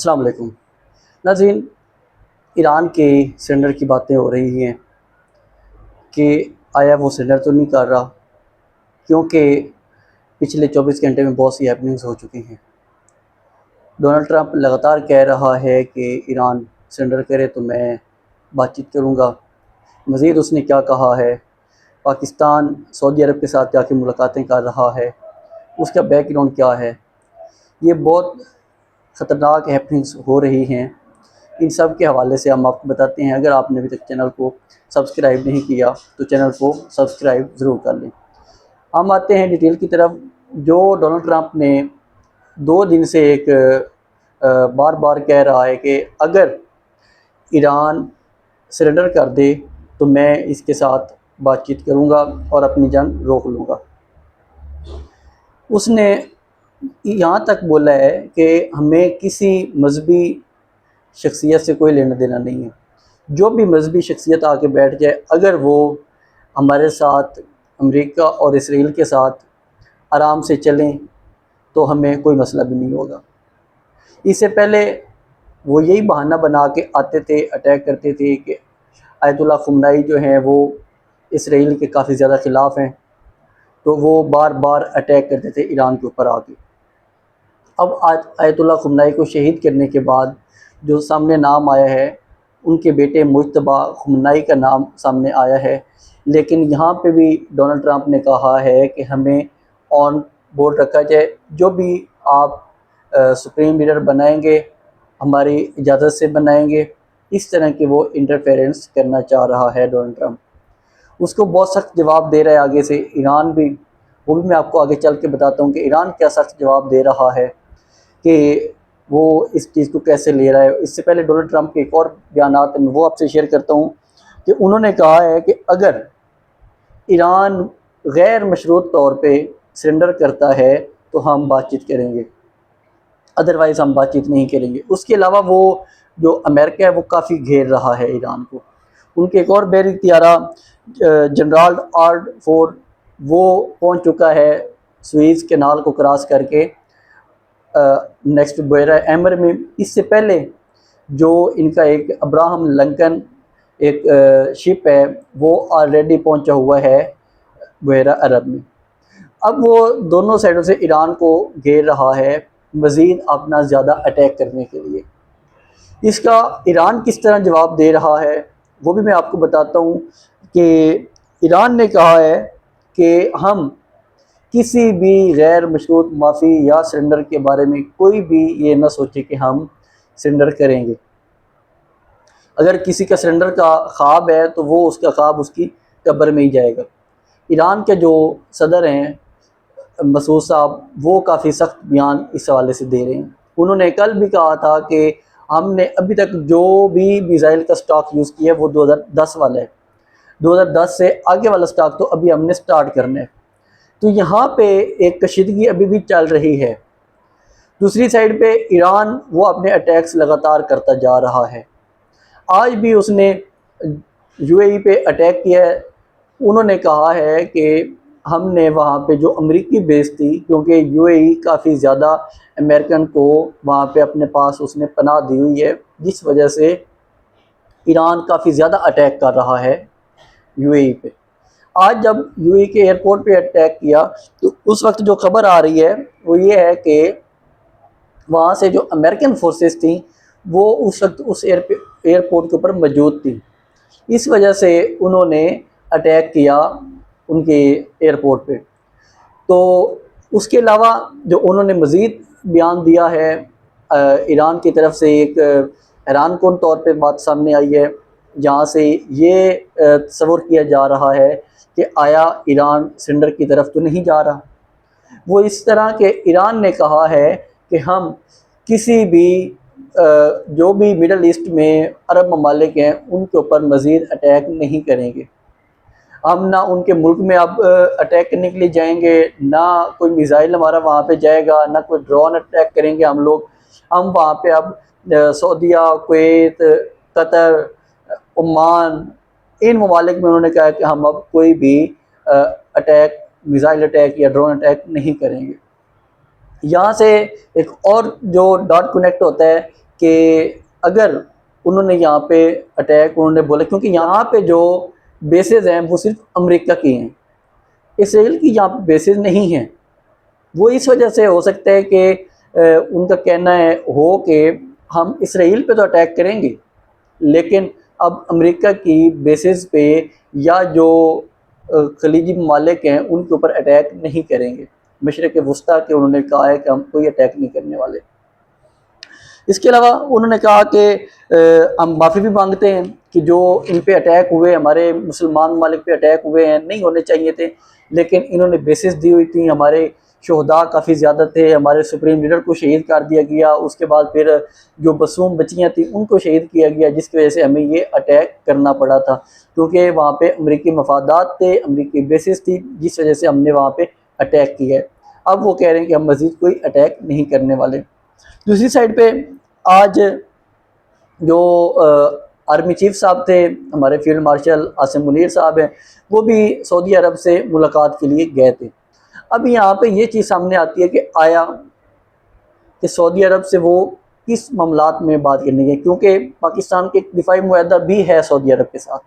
अस्सलाम वालेकुम नाज़रीन। ईरान के सिलेंडर की बातें हो रही हैं कि आया वो सिलेंडर तो नहीं कर रहा, क्योंकि पिछले 24 घंटे में बहुत सी हैपनिंग्स हो चुकी हैं। डोनाल्ड ट्रंप लगातार कह रहा है कि ईरान सिलेंडर करे तो मैं बातचीत करूँगा। मज़ीद उसने क्या कहा है, पाकिस्तान सऊदी अरब के साथ जाके मुलाकातें कर रहा है, उसका बैकग्राउंड क्या है। ये बहुत ख़तरनाक हैपनिंग्स हो रही हैं। इन सब के हवाले से हम आपको बताते हैं। अगर आपने अभी तक चैनल को सब्सक्राइब नहीं किया तो चैनल को सब्सक्राइब ज़रूर कर लें। हम आते हैं डिटेल की तरफ। जो डोनाल्ड ट्रंप ने 2 दिन से एक बार बार कह रहा है कि अगर ईरान सरेंडर कर दे तो मैं इसके साथ बातचीत करूंगा और अपनी जंग रोक लूँगा। उसने यहाँ तक बोला है कि हमें किसी मजहबी शख्सियत से कोई लेना देना नहीं है। जो भी मजहबी शख्सियत आके बैठ जाए, अगर वो हमारे साथ अमेरिका और इसराइल के साथ आराम से चलें तो हमें कोई मसला भी नहीं होगा। इससे पहले वो यही बहाना बना के आते थे, अटैक करते थे कि आयतुल्लाह खुमनाई जो हैं वो इसराइल के काफ़ी ज़्यादा ख़िलाफ़ हैं, तो वो बार बार अटैक करते थे ईरान के ऊपर आके। अब आज आयतुल्लाह खुमनाई को शहीद करने के बाद जो सामने नाम आया है, उनके बेटे मुज्तबा खुमनाई का नाम सामने आया है। लेकिन यहाँ पे भी डोनाल्ड ट्रंप ने कहा है कि हमें ऑन बोर्ड रखा जाए। जो भी आप सुप्रीम लीडर बनाएंगे हमारी इजाज़त से बनाएंगे। इस तरह की वो इंटरफेरेंस करना चाह रहा है डोनाल्ड ट्रंप। उसको बहुत सख्त जवाब दे रहा है आगे से ईरान भी। वो भी मैं आपको आगे चल के बताता हूँ कि ईरान क्या सख्त जवाब दे रहा है कि वो इस चीज़ को कैसे ले रहा है। इससे पहले डोनाल्ड ट्रंप के एक और बयान मैं वो आपसे शेयर करता हूँ कि उन्होंने कहा है कि अगर ईरान गैर मशरूत तौर पे सरेंडर करता है तो हम बातचीत करेंगे, अदरवाइज़ हम बातचीत नहीं करेंगे। उसके अलावा वो जो अमेरिका है वो काफ़ी घेर रहा है ईरान को। उनके एक और बैर इख्तियारा जनरल आर्ड फोर वो पहुंच चुका है स्वेज़ कैनाल को क्रॉस करके नेक्स्ट बुएरा एमर में। इससे पहले जो इनका एक अब्राहम लिंकन एक शिप है वो ऑलरेडी पहुंचा हुआ है बुएरा अरब में। अब वो दोनों साइडों से ईरान को घेर रहा है मज़ीद अपना ज़्यादा अटैक करने के लिए। इसका ईरान किस तरह जवाब दे रहा है वो भी मैं आपको बताता हूँ कि ईरान ने कहा है कि हम किसी भी गैर मशरूत माफ़ी या सरेंडर के बारे में कोई भी ये ना सोचे कि हम सरेंडर करेंगे। अगर किसी का सरेंडर का ख्वाब है तो वो उसका ख्वाब उसकी कब्र में ही जाएगा। ईरान के जो सदर हैं मसूद साहब वो काफ़ी सख्त बयान इस हवाले से दे रहे हैं। उन्होंने कल भी कहा था कि हमने अभी तक जो भी मिसाइल का स्टॉक यूज़ किया है वो 2010 वाला है, 2010 से आगे वाला स्टॉक तो अभी हमने स्टार्ट करना है। तो यहाँ पे एक कशीदगी अभी भी चल रही है। दूसरी साइड पे ईरान वो अपने अटैक्स लगातार करता जा रहा है। आज भी उसने यूएई पे अटैक किया है। उन्होंने कहा है कि हमने वहाँ पे जो अमेरिकी बेस थी, क्योंकि यूएई काफ़ी ज़्यादा अमेरिकन को वहाँ पे अपने पास उसने पनाह दी हुई है, जिस वजह से ईरान काफ़ी ज़्यादा अटैक कर रहा है यूएई पे। आज जब यूएई के एयरपोर्ट पे अटैक किया तो उस वक्त जो खबर आ रही है वो ये है कि वहाँ से जो अमेरिकन फोर्सेस थी वो उस वक्त उस एयरपोर्ट के ऊपर मौजूद थी। इस वजह से उन्होंने अटैक किया उनके एयरपोर्ट पे। तो उसके अलावा जो उन्होंने मज़ीद बयान दिया है ईरान की तरफ से, एक हैरान कुन तौर पे बात सामने आई है, जहाँ से ये तस्वुर किया जा रहा है कि आया ईरान सरेंडर की तरफ तो नहीं जा रहा। वो इस तरह के ईरान ने कहा है कि हम किसी भी जो भी मिडल ईस्ट में अरब ममालिक हैं उनके ऊपर मज़ीद अटैक नहीं करेंगे। हम ना उनके मुल्क में अब अटैक करने के लिए जाएंगे, ना कोई मिसाइल हमारा वहाँ पे जाएगा, ना कोई ड्रोन अटैक करेंगे हम लोग। हम वहाँ पे अब सऊदीया, कुवैत, कतर, ओमान, इन ममालिक में उन्होंने कहा कि हम अब कोई भी अटैक, मिसाइल अटैक या ड्रोन अटैक नहीं करेंगे। यहाँ से एक और जो डॉट कनेक्ट होता है कि अगर उन्होंने यहाँ पे अटैक उन्होंने बोला, क्योंकि यहाँ पे जो बेसेस हैं वो सिर्फ अमेरिका की हैं, इसराइल की यहाँ पे बेसेस नहीं हैं। वो इस वजह से हो सकता है कि उनका कहना है हो कि हम इसराइल पे तो अटैक करेंगे, लेकिन अब अमेरिका की बेसिस पे या जो खलीजी ममालिक हैं उनके ऊपर अटैक नहीं करेंगे। मशरक़ वस्ता के उन्होंने कहा है कि हम कोई अटैक नहीं करने वाले। इसके अलावा उन्होंने कहा कि हम माफ़ी भी मांगते हैं कि जो इन पे अटैक हुए, हमारे मुसलमान ममालिक पे अटैक हुए हैं, नहीं होने चाहिए थे, लेकिन इन्होंने बेसिस दी हुई थी। हमारे शहदा काफ़ी ज़्यादा थे, हमारे सुप्रीम लीडर को शहीद कर दिया गया, उसके बाद फिर जो मासूम बच्चियाँ थी उनको शहीद किया गया, जिसकी वजह से हमें ये अटैक करना पड़ा था, क्योंकि वहाँ पे अमेरिकी मफादात थे, अमेरिकी बेसिस थी, जिस वजह से हमने वहाँ पे अटैक किया है। अब वो कह रहे हैं कि हम मज़ीद कोई अटैक नहीं करने वाले। दूसरी साइड पे आज जो आर्मी चीफ साहब थे, हमारे फील्ड मार्शल आसिम मुनीर साहब हैं, वो भी सऊदी अरब से मुलाकात के लिए गए थे। अब यहाँ पे ये चीज़ सामने आती है कि आया कि सऊदी अरब से वो किस मामलात में बात करनी है, क्योंकि पाकिस्तान के दिफाई मुआहदा भी है सऊदी अरब के साथ।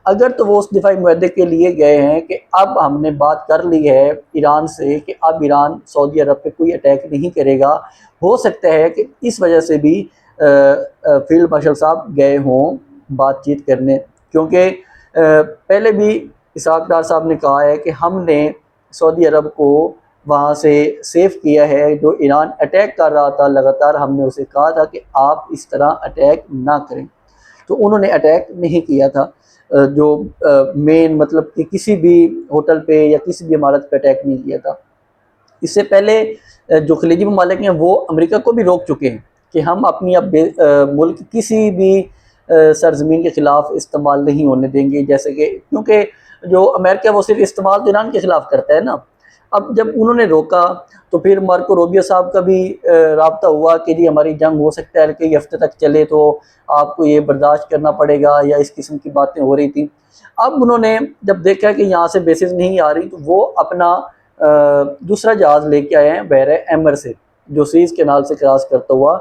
अगर तो वो उस दिफाई मुआहदे के लिए गए हैं कि अब हमने बात कर ली है ईरान से कि अब ईरान सऊदी अरब पे कोई अटैक नहीं करेगा, हो सकता है कि इस वजह से भी फील्ड मार्शल साहब गए हों बातचीत करने, क्योंकि पहले भी इसहाक डार साहब ने कहा है कि हमने सऊदी अरब को वहाँ से सेव किया है। जो ईरान अटैक कर रहा था लगातार, हमने उसे कहा था कि आप इस तरह अटैक ना करें, तो उन्होंने अटैक नहीं किया था। जो मेन मतलब कि किसी भी होटल पे या किसी भी इमारत पे अटैक नहीं किया था। इससे पहले जो खलीजी ममालिक हैं वो अमेरिका को भी रोक चुके हैं कि हम अपनी अब मुल्क किसी भी सरजमीन के ख़िलाफ़ इस्तेमाल नहीं होने देंगे, जैसे कि क्योंकि जो अमेरिका वो सिर्फ इस्तेमाल तो ईरान के ख़िलाफ़ करता है ना। अब जब उन्होंने रोका तो फिर मार्को रूबियो साहब का भी राब्ता हुआ कि जी हमारी जंग हो सकता है कई हफ्ते तक चले, तो आपको ये बर्दाश्त करना पड़ेगा, या इस किस्म की बातें हो रही थी। अब उन्होंने जब देखा कि यहाँ से बेसिस नहीं आ रही, तो वो अपना दूसरा जहाज़ लेके आए हैं बहर अहमर से, जो सीज़ कैनाल से क्रॉस करता हुआ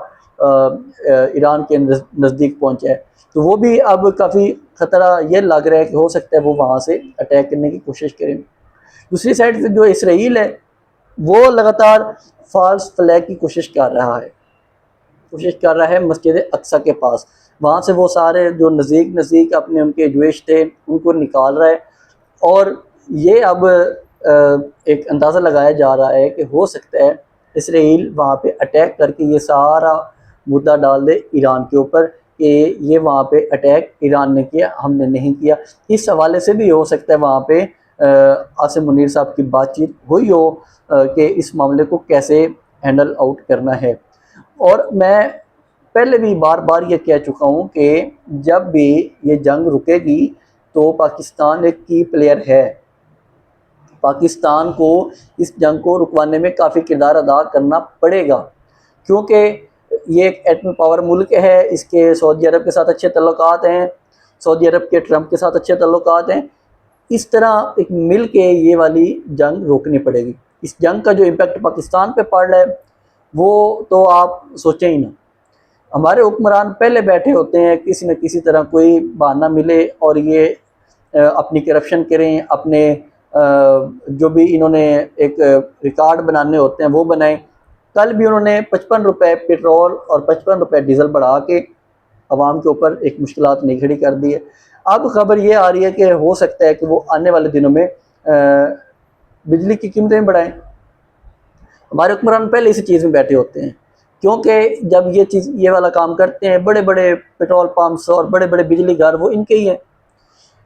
ईरान के नज़दीक पहुँचा है। तो वो भी अब काफ़ी ख़तरा ये लग रहा है कि हो सकता है वो वहाँ से अटैक करने की कोशिश करें। दूसरी साइड से जो इसराइल है वो लगातार फॉल्स फ्लैग की कोशिश कर रहा है मस्जिद अक्सा के पास। वहाँ से वो सारे जो नज़दीक अपने उनके ज्वेश थे उनको निकाल रहा है, और ये अब एक अंदाज़ा लगाया जा रहा है कि हो सकता है इसराइल वहाँ पे अटैक करके ये सारा मुद्दा डाल दे ईरान के ऊपर कि ये वहाँ पे अटैक ईरान ने किया, हमने नहीं किया। इस हवाले से भी हो सकता है वहाँ पे आसिम मुनीर साहब की बातचीत हुई हो कि इस मामले को कैसे हैंडल आउट करना है। और मैं पहले भी बार बार ये कह चुका हूँ कि जब भी ये जंग रुकेगी तो पाकिस्तान एक की प्लेयर है। पाकिस्तान को इस जंग को रुकवाने में काफ़ी किरदार अदा करना पड़ेगा, क्योंकि ये एक एटमी पावर मुल्क है, इसके सऊदी अरब के साथ अच्छे तल्लुकात हैं, सऊदी अरब के ट्रंप के साथ अच्छे तल्लुकात हैं। इस तरह एक मिल के ये वाली जंग रोकनी पड़ेगी। इस जंग का जो इम्पेक्ट पाकिस्तान पे पड़ रहा है वो तो आप सोचें ही ना। हमारे हुक्मरान पहले बैठे होते हैं किसी न किसी तरह कोई बहाना मिले और ये अपनी करप्शन करें, अपने जो भी इन्होंने एक रिकॉर्ड बनाने होते हैं वो बनाएं। कल भी उन्होंने 55 रुपये पेट्रोल और 55 रुपये डीज़ल बढ़ा के आवाम के ऊपर एक मुश्किलात नहीं खड़ी कर दी है। अब खबर ये आ रही है कि हो सकता है कि वो आने वाले दिनों में बिजली की कीमतें बढ़ाएं। हमारे हुक्मरान पहले इसी चीज़ में बैठे होते हैं, क्योंकि जब ये वाला काम करते हैं बड़े बड़े पेट्रोल पंप्स और बड़े बड़े बिजली घर वो इनके ही हैं।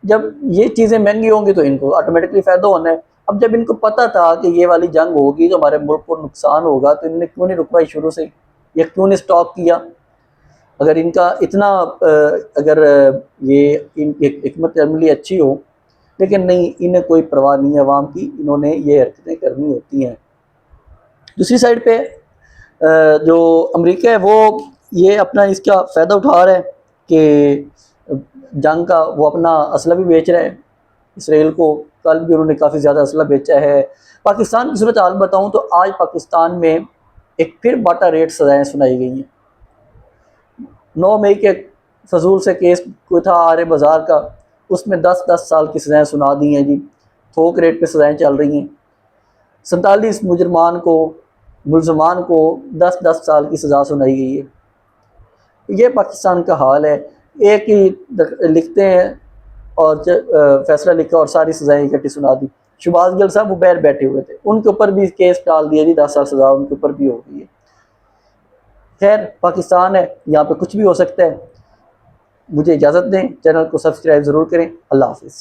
जब ये चीज़ें महंगी होंगी तो इनको ऑटोमेटिकली फ़ायदा होना है। अब जब इनको पता था कि ये वाली जंग होगी तो हमारे मुल्क को नुकसान होगा, तो इन्होंने क्यों नहीं रुकवाई शुरू से, या क्यों नहीं स्टॉक किया। अगर इनका इतना अगर ये हिकमत अमली अच्छी हो, लेकिन नहीं, इन्हें कोई परवाह नहीं है अवाम की, इन्होंने ये हरकतें करनी होती हैं। दूसरी साइड पे जो अमेरिका है वो ये अपना इसका फ़ायदा उठा रहा है कि जंग का वो अपना असला भी बेच रहा है इसराइल को। कल भी उन्होंने काफ़ी ज़्यादा असला बेचा है। पाकिस्तान की सूरत हाल बताऊँ तो आज पाकिस्तान में एक फिर बाटा रेट सज़ाएँ सुनाई गई हैं। 9 मई के फजूल से केस कोई था आर्य बाज़ार का, उसमें 10-10 साल की सज़ाएँ सुना दी हैं जी, थोक रेट पे सज़ाएँ चल रही हैं। 47 मुलजमान को 10-10 साल की सज़ा सुनाई गई है। ये पाकिस्तान का हाल है। एक ही लिखते हैं और फैसला लिखा और सारी सज़ाएँ इकट्ठी सुना दी। शहबाज गिल साहब वो बैठे हुए थे, उनके ऊपर भी केस टाल दिया जी, 10 साल सज़ा उनके ऊपर भी हो गई है। खैर पाकिस्तान है, यहाँ पे कुछ भी हो सकता है। मुझे इजाज़त दें, चैनल को सब्सक्राइब ज़रूर करें। अल्लाह हाफ़िज़।